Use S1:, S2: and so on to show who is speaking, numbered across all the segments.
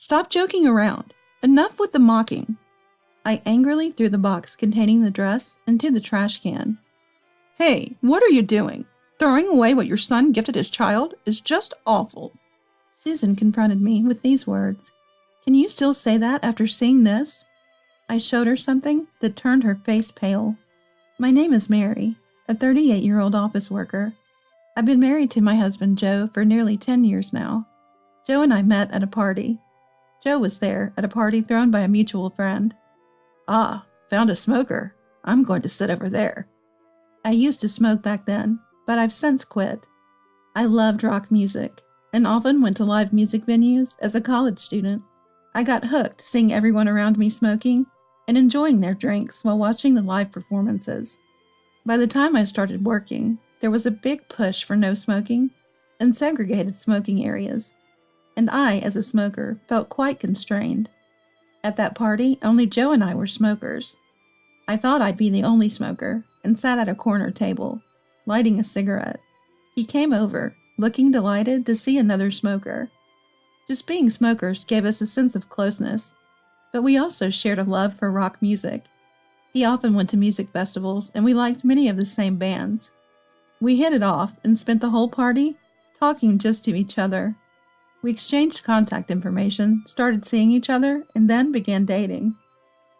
S1: Stop joking around. Enough with the mocking. I angrily threw the box containing the dress into the trash can. Hey, what are you doing? Throwing away what your son gifted his child is just awful. Susan confronted me with these words. Can you still say that after seeing this? I showed her something that turned her face pale. My name is Mary, a 38-year-old office worker. I've been married to my husband Joe for nearly 10 years now. Joe and I met at a party. Joe was there at a party thrown by a mutual friend. Ah, found a smoker. I'm going to sit over there. I used to smoke back then, but I've since quit. I loved rock music and often went to live music venues as a college student. I got hooked seeing everyone around me smoking and enjoying their drinks while watching the live performances. By the time I started working, there was a big push for no smoking and segregated smoking areas, and I, as a smoker, felt quite constrained. At that party, only Joe and I were smokers. I thought I'd be the only smoker and sat at a corner table, lighting a cigarette. He came over, looking delighted to see another smoker. Just being smokers gave us a sense of closeness, but we also shared a love for rock music. He often went to music festivals, and we liked many of the same bands. We hit it off and spent the whole party talking just to each other. We exchanged contact information, started seeing each other, and then began dating.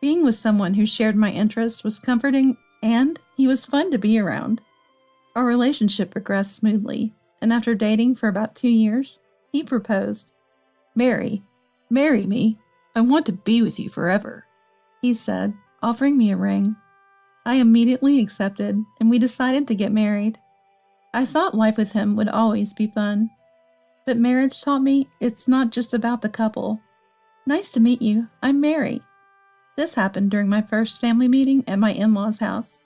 S1: Being with someone who shared my interests was comforting, and he was fun to be around. Our relationship progressed smoothly, and after dating for about 2 years, he proposed. Mary, marry me. I want to be with you forever, he said, offering me a ring. I immediately accepted, and we decided to get married. I thought life with him would always be fun. But marriage taught me it's not just about the couple. Nice to meet you. I'm Mary. This happened during my first family meeting at my in-laws' house.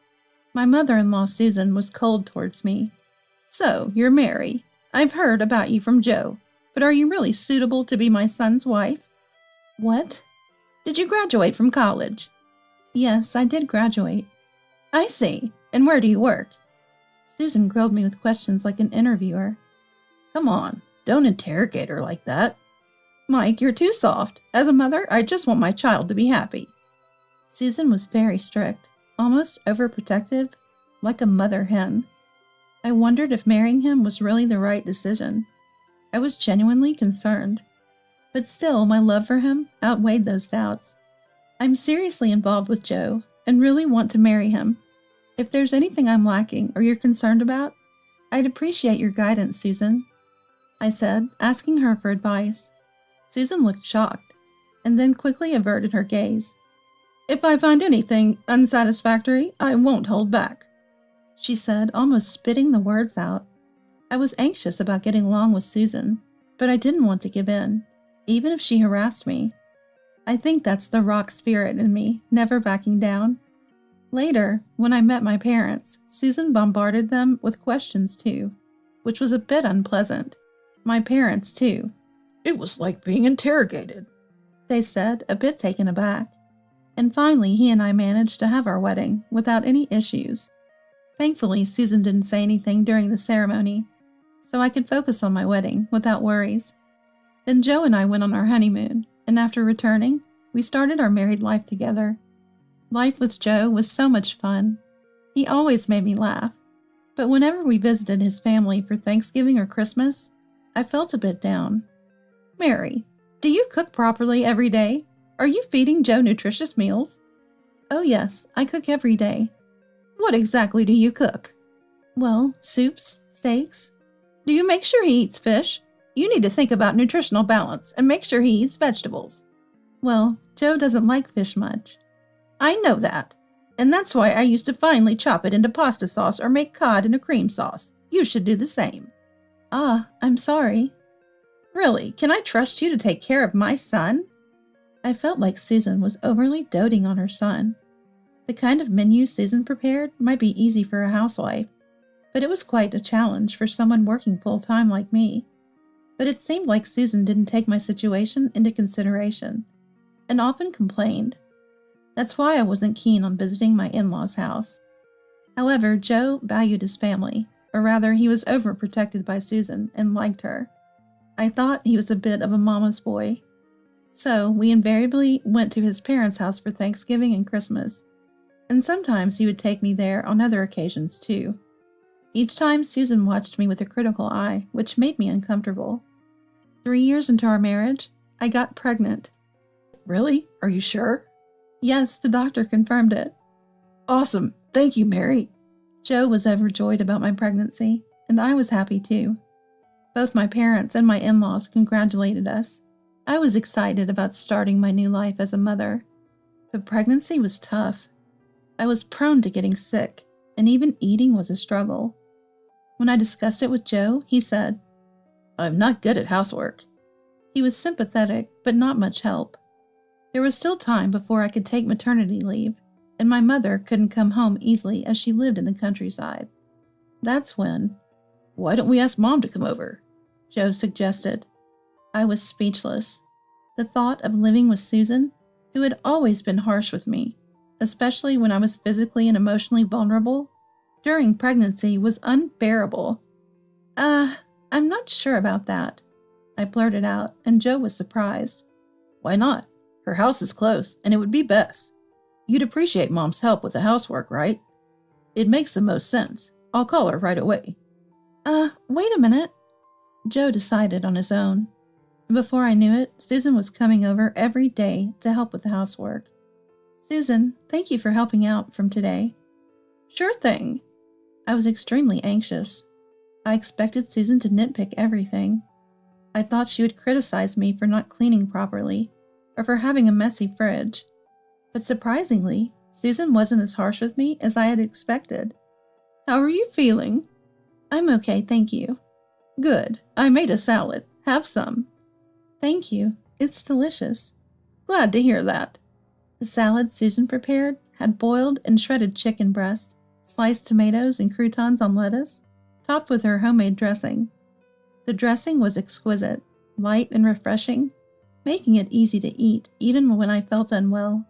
S1: My mother-in-law Susan was cold towards me. So, you're Mary. I've heard about you from Joe, but are you really suitable to be my son's wife? What? Did you graduate from college? Yes, I did graduate. I see. And where do you work? Susan grilled me with questions like an interviewer. Come on. Don't interrogate her like that. Mike, you're too soft. As a mother, I just want my child to be happy. Susan was very strict, almost overprotective, like a mother hen. I wondered if marrying him was really the right decision. I was genuinely concerned. But still, my love for him outweighed those doubts. I'm seriously involved with Joe and really want to marry him. If there's anything I'm lacking or you're concerned about, I'd appreciate your guidance, Susan, I said, asking her for advice. Susan looked shocked, and then quickly averted her gaze. If I find anything unsatisfactory, I won't hold back, she said, almost spitting the words out. I was anxious about getting along with Susan, but I didn't want to give in, even if she harassed me. I think that's the rock spirit in me, never backing down. Later, when I met my parents, Susan bombarded them with questions too, which was a bit unpleasant. My parents, too. It was like being interrogated, they said, a bit taken aback. And finally, he and I managed to have our wedding without any issues. Thankfully, Susan didn't say anything during the ceremony, so I could focus on my wedding without worries. Then Joe and I went on our honeymoon, and after returning, we started our married life together. Life with Joe was so much fun. He always made me laugh. But whenever we visited his family for Thanksgiving or Christmas, I felt a bit down. Mary, do you cook properly every day? Are you feeding Joe nutritious meals? Oh yes, I cook every day. What exactly do you cook? Well, soups, steaks. Do you make sure he eats fish? You need to think about nutritional balance and make sure he eats vegetables. Well, Joe doesn't like fish much. I know that. And that's why I used to finely chop it into pasta sauce or make cod in a cream sauce. You should do the same. Ah, I'm sorry. Really, can I trust you to take care of my son? I felt like Susan was overly doting on her son. The kind of menu Susan prepared might be easy for a housewife, but it was quite a challenge for someone working full-time like me. But it seemed like Susan didn't take my situation into consideration, and often complained. That's why I wasn't keen on visiting my in-laws' house. However, Joe valued his family, or rather he was overprotected by Susan and liked her. I thought he was a bit of a mama's boy. So we invariably went to his parents' house for Thanksgiving and Christmas, and sometimes he would take me there on other occasions too. Each time Susan watched me with a critical eye, which made me uncomfortable. 3 years into our marriage, I got pregnant.
S2: Really? Are you sure?
S1: Yes, the doctor confirmed it.
S2: Awesome. Thank you, Mary.
S1: Joe was overjoyed about my pregnancy, and I was happy too. Both my parents and my in-laws congratulated us. I was excited about starting my new life as a mother. But pregnancy was tough. I was prone to getting sick, and even eating was a struggle. When I discussed it with Joe, he said,
S2: "I'm not good at housework."
S1: He was sympathetic, but not much help. There was still time before I could take maternity leave, and my mother couldn't come home easily as she lived in the countryside. That's when,
S2: "Why don't we ask Mom to come over?"
S1: Joe suggested. I was speechless. The thought of living with Susan, who had always been harsh with me, especially when I was physically and emotionally vulnerable, during pregnancy was unbearable. I'm not sure about that," I blurted out, and Joe was surprised.
S2: "Why not? Her house is close, and it would be best. You'd appreciate Mom's help with the housework, right? It makes the most sense. I'll call her right away."
S1: Wait a minute. Joe decided on his own. And before I knew it, Susan was coming over every day to help with the housework. "Susan, thank you for helping out from today."
S2: "Sure thing."
S1: I was extremely anxious. I expected Susan to nitpick everything. I thought she would criticize me for not cleaning properly, or for having a messy fridge. But surprisingly, Susan wasn't as harsh with me as I had expected.
S2: "How are you feeling?"
S1: "I'm okay, thank you."
S2: "Good. I made a salad. Have some."
S1: "Thank you. It's delicious."
S2: "Glad to hear that."
S1: The salad Susan prepared had boiled and shredded chicken breast, sliced tomatoes and croutons on lettuce, topped with her homemade dressing. The dressing was exquisite, light and refreshing, making it easy to eat even when I felt unwell.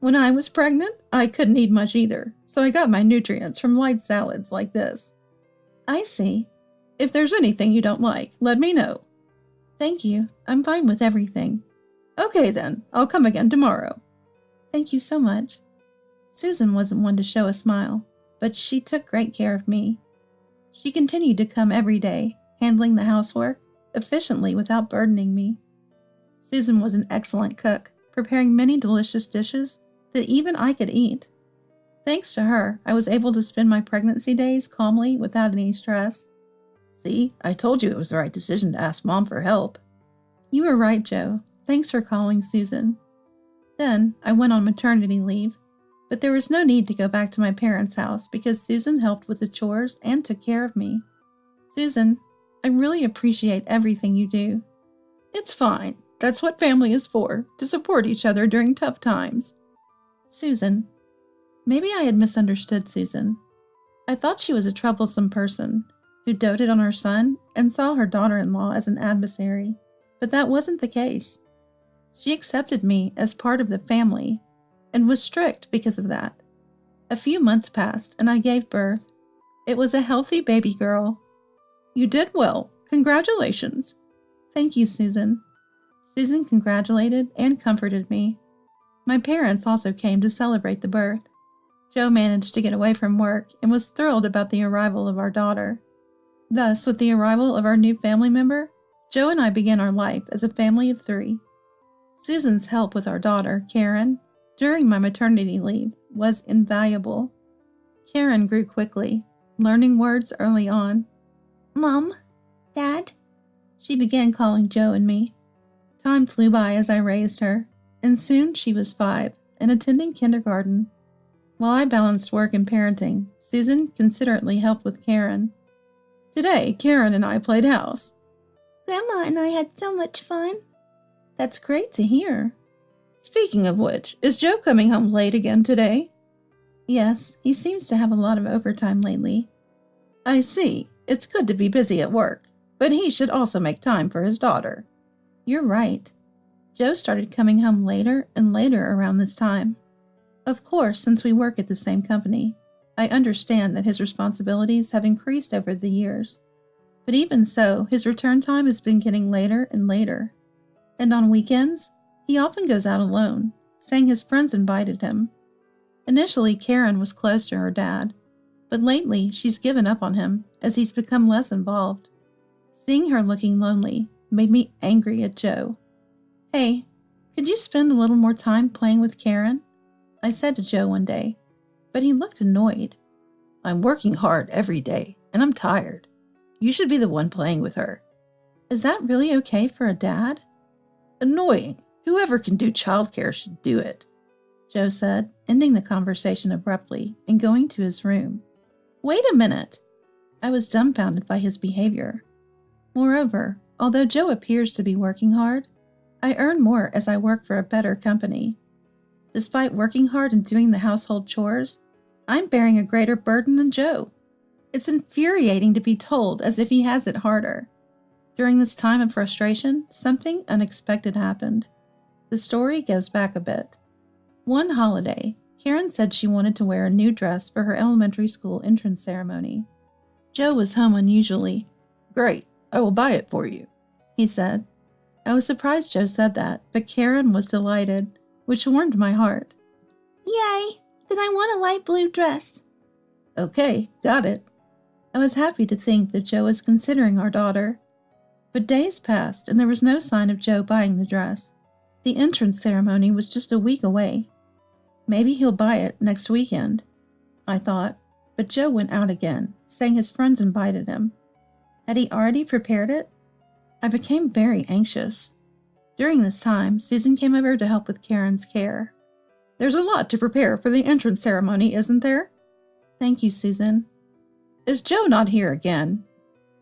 S2: "When I was pregnant, I couldn't eat much either, so I got my nutrients from light salads like this."
S1: "I see.
S2: If there's anything you don't like, let me know."
S1: "Thank you. I'm fine with everything."
S2: "Okay then, I'll come again tomorrow."
S1: "Thank you so much." Susan wasn't one to show a smile, but she took great care of me. She continued to come every day, handling the housework efficiently without burdening me. Susan was an excellent cook, preparing many delicious dishes that even I could eat. Thanks to her, I was able to spend my pregnancy days calmly without any stress.
S2: "See, I told you it was the right decision to ask Mom for help."
S1: "You were right, Joe. Thanks for calling Susan." Then I went on maternity leave, but there was no need to go back to my parents' house because Susan helped with the chores and took care of me. Susan, I really appreciate everything you do.
S2: "It's fine. That's what family is for, to support each other during tough times."
S1: Susan. Maybe I had misunderstood Susan. I thought she was a troublesome person who doted on her son and saw her daughter-in-law as an adversary, but that wasn't the case. She accepted me as part of the family and was strict because of that. A few months passed and I gave birth. It was a healthy baby girl.
S2: "You did well. Congratulations."
S1: "Thank you, Susan." Susan congratulated and comforted me. My parents also came to celebrate the birth. Joe managed to get away from work and was thrilled about the arrival of our daughter. Thus, with the arrival of our new family member, Joe and I began our life as a family of 3. Susan's help with our daughter, Karen, during my maternity leave was invaluable. Karen grew quickly, learning words early on. "Mom, Dad," she began calling Joe and me. Time flew by as I raised her, and soon she was 5 and attending kindergarten. While I balanced work and parenting, Susan considerately helped with Karen.
S2: "Today, Karen and I played house."
S1: "Grandma and I had so much fun." "That's great to hear."
S2: "Speaking of which, is Joe coming home late again today?"
S1: "Yes, he seems to have a lot of overtime lately."
S2: "I see. It's good to be busy at work, but he should also make time for his daughter."
S1: "You're right." Joe started coming home later and later around this time. Of course, since we work at the same company, I understand that his responsibilities have increased over the years. But even so, his return time has been getting later and later. And on weekends, He often goes out alone, saying his friends invited him. Initially, Karen was close to her dad, but lately she's given up on him as he's become less involved. Seeing her looking lonely made me angry at Joe. "Hey, could you spend a little more time playing with Karen?" I said to Joe one day, but he looked annoyed.
S2: "I'm working hard every day, and I'm tired. You should be the one playing with her."
S1: Is that really okay for a dad?
S2: "Annoying. Whoever can do childcare should do it,"
S1: Joe said, ending the conversation abruptly and going to his room. Wait a minute! I was dumbfounded by his behavior. Moreover, although Joe appears to be working hard, I earn more as I work for a better company. Despite working hard and doing the household chores, I'm bearing a greater burden than Joe. It's infuriating to be told as if he has it harder. During this time of frustration, something unexpected happened. The story goes back a bit. One holiday, Karen said she wanted to wear a new dress for her elementary school entrance ceremony. Joe was home unusually.
S2: "Great, I will buy it for you,"
S1: he said. I was surprised Joe said that, but Karen was delighted, which warmed my heart. "Yay! Then I want a light blue dress."
S2: "Okay, got it."
S1: I was happy to think that Joe was considering our daughter. But days passed and there was no sign of Joe buying the dress. The entrance ceremony was just a week away. Maybe he'll buy it next weekend, I thought, but Joe went out again, saying his friends invited him. Had he already prepared it? I became very anxious. During this time, Susan came over to help with Karen's care.
S2: "There's a lot to prepare for the entrance ceremony, isn't there?"
S1: "Thank you, Susan."
S2: "Is Joe not here again?"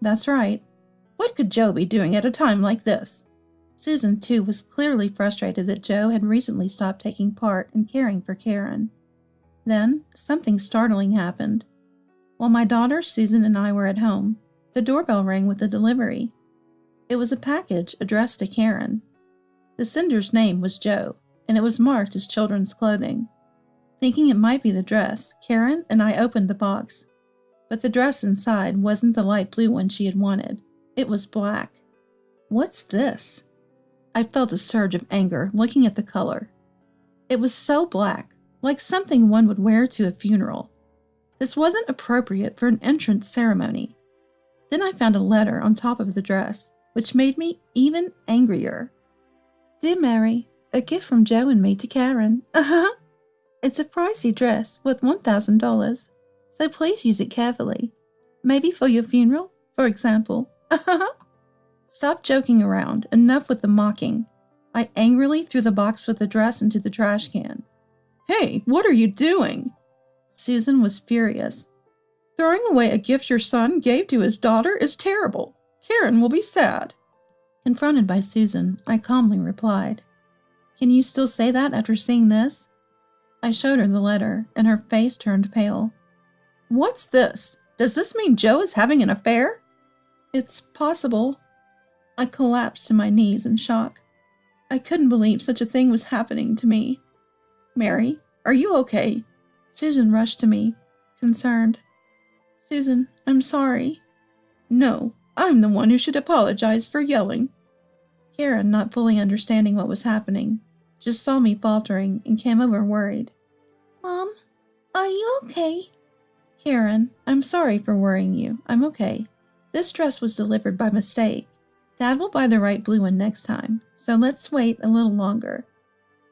S1: "That's right."
S2: "What could Joe be doing at a time like this?"
S1: Susan, too, was clearly frustrated that Joe had recently stopped taking part in caring for Karen. Then, something startling happened. While my daughter, Susan, and I were at home, the doorbell rang with a delivery. It was a package addressed to Karen. The sender's name was Joe, and it was marked as children's clothing. Thinking it might be the dress, Karen and I opened the box. But the dress inside wasn't the light blue one she had wanted. It was black. What's this? I felt a surge of anger looking at the color. It was so black, like something one would wear to a funeral. This wasn't appropriate for an entrance ceremony. Then I found a letter on top of the dress, which made me even angrier. "Dear Mary, a gift from Joe and me to Karen. It's a pricey dress worth $1,000, so please use it carefully. Maybe for your funeral, for example. Stop joking around. Enough with the mocking." I angrily threw the box with the dress into the trash can.
S2: "Hey, what are you doing?"
S1: Susan was furious.
S2: "Throwing away a gift your son gave to his daughter is terrible. Karen will be sad."
S1: Confronted by Susan, I calmly replied, "Can you still say that after seeing this?" I showed her the letter, and her face turned pale.
S2: "What's this? Does this mean Joe is having an affair?"
S1: "It's possible." I collapsed to my knees in shock. I couldn't believe such a thing was happening to me.
S2: "Mary, are you okay?"
S1: Susan rushed to me, concerned. "Susan, I'm sorry."
S2: "No, I'm the one who should apologize for yelling."
S1: Karen, not fully understanding what was happening, just saw me faltering and came over worried. "Mom, are you okay?" "Karen, I'm sorry for worrying you. I'm okay. This dress was delivered by mistake. Dad will buy the right blue one next time, so let's wait a little longer."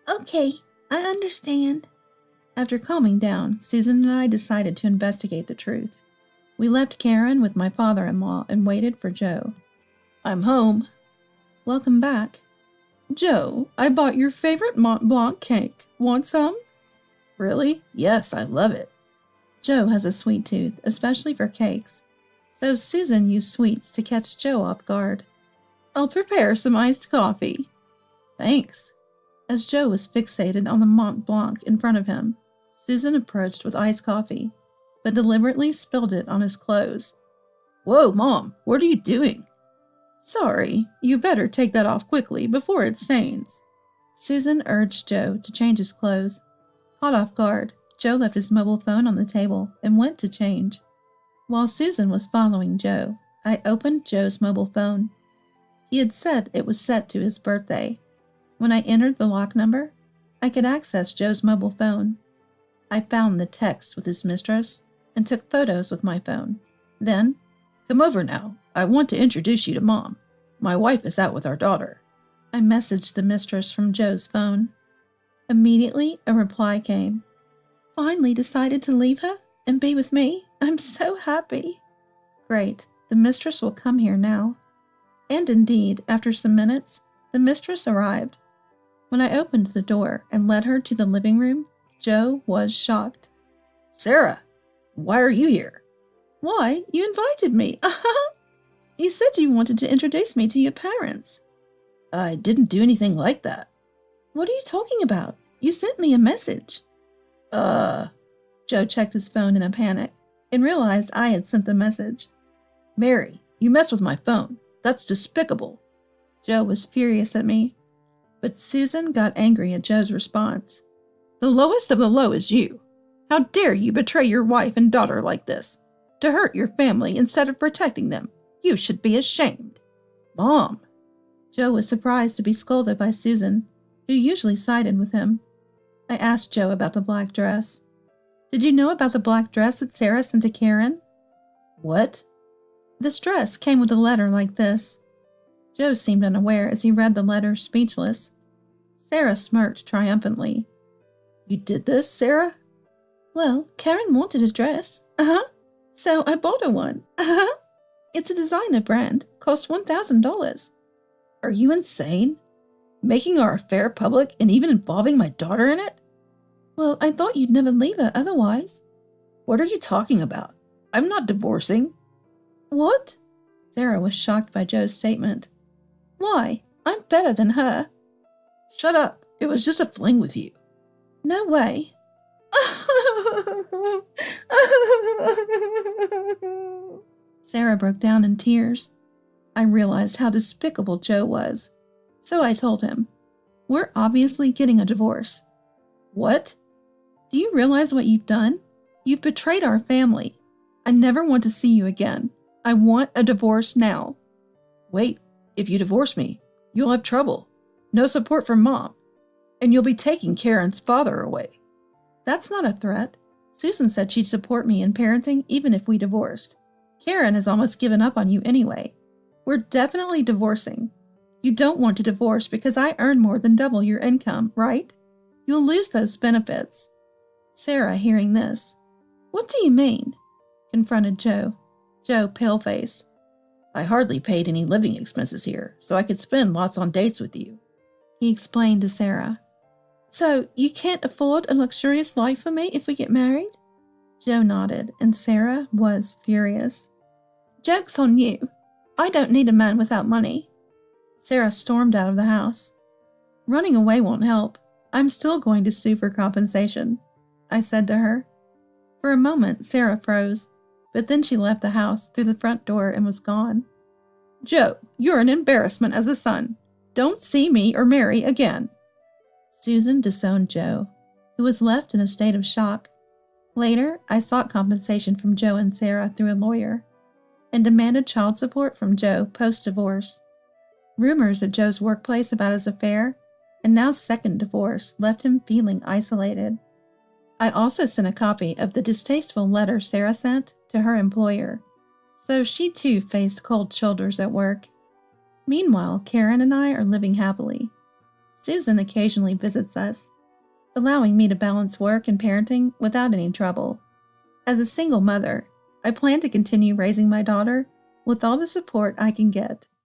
S1: "Okay, I understand." After calming down, Susan and I decided to investigate the truth. We left Karen with my father-in-law and waited for Joe.
S2: "I'm home."
S1: "Welcome back."
S2: "Joe, I bought your favorite Mont Blanc cake. Want some?"
S1: "Really?
S2: Yes, I love it."
S1: Joe has a sweet tooth, especially for cakes, so Susan used sweets to catch Joe off guard.
S2: "I'll prepare some iced coffee."
S1: "Thanks." As Joe was fixated on the Mont Blanc in front of him, Susan approached with iced coffee, but deliberately spilled it on his clothes.
S2: "Whoa, Mom, what are you doing?"
S1: "Sorry, you better take that off quickly before it stains." Susan urged Joe to change his clothes. Caught off guard, Joe left his mobile phone on the table and went to change. While Susan was following Joe, I opened Joe's mobile phone. He had said it was set to his birthday. When I entered the lock number, I could access Joe's mobile phone. I found the text with his mistress and took photos with my phone. Then,
S2: "Come over now. I want to introduce you to Mom. My wife is out with our daughter."
S1: I messaged the mistress from Joe's phone. Immediately, a reply came. "Finally decided to leave her and be with me? I'm so happy." Great, the mistress will come here now. And indeed, after some minutes, the mistress arrived. When I opened the door and led her to the living room, Joe was shocked.
S2: "Sarah, why are you here?"
S1: "Why, you invited me. You said you wanted to introduce me to your parents."
S2: "I didn't do anything like that."
S1: "What are you talking about? You sent me a message." Joe checked his phone in a panic and realized I had sent the message.
S2: "Mary, you mess with my phone. That's despicable."
S1: Joe was furious at me, but Susan got angry at Joe's response.
S2: "The lowest of the low is you. How dare you betray your wife and daughter like this? To hurt your family instead of protecting them. You should be ashamed."
S1: "Mom." Joe was surprised to be scolded by Susan, who usually sided with him. I asked Joe about the black dress. "Did you know about the black dress that Sarah sent to Karen?"
S2: "What?"
S1: "This dress came with a letter like this." Joe seemed unaware as he read the letter, speechless. Sarah smirked triumphantly.
S2: "You did this, Sarah?"
S1: "Well, Karen wanted a dress. So I bought her one. It's a designer brand. Cost $1,000.
S2: "Are you insane? Making our affair public and even involving my daughter in it?"
S1: "Well, I thought you'd never leave her otherwise."
S2: "What are you talking about? I'm not divorcing."
S1: "What?" Sarah was shocked by Joe's statement. "Why? I'm better than her."
S2: "Shut up. It was just a fling with you."
S1: "No way." Sarah broke down in tears. I realized how despicable Joe was, so I told him, "We're obviously getting a divorce."
S2: "What?"
S1: "Do you realize what you've done? You've betrayed our family. I never want to see you again. I want a divorce now."
S2: "Wait, if you divorce me, you'll have trouble. No support from Mom. And you'll be taking Karen's father away."
S1: "That's not a threat. Susan said she'd support me in parenting even if we divorced. Karen has almost given up on you anyway. We're definitely divorcing. You don't want to divorce because I earn more than double your income, right? You'll lose those benefits." Sarah, hearing this, "What do you mean?" confronted Joe. Joe pale-faced.
S2: "I hardly paid any living expenses here, so I could spend lots on dates with you,"
S1: he explained to Sarah. "So you can't afford a luxurious life for me if we get married?" Joe nodded, and Sarah was furious. "Joke's on you. I don't need a man without money." Sarah stormed out of the house. "Running away won't help. I'm still going to sue for compensation," I said to her. For a moment, Sarah froze, but then she left the house through the front door and was gone.
S2: "Joe, you're an embarrassment as a son. Don't see me or Mary again."
S1: Susan disowned Joe, who was left in a state of shock. Later, I sought compensation from Joe and Sarah through a lawyer, and demanded child support from Joe post-divorce. Rumors at Joe's workplace about his affair, and now second divorce, left him feeling isolated. I also sent a copy of the distasteful letter Sarah sent to her employer, so she too faced cold shoulders at work. Meanwhile, Karen and I are living happily. Susan occasionally visits us, allowing me to balance work and parenting without any trouble. As a single mother, I plan to continue raising my daughter with all the support I can get.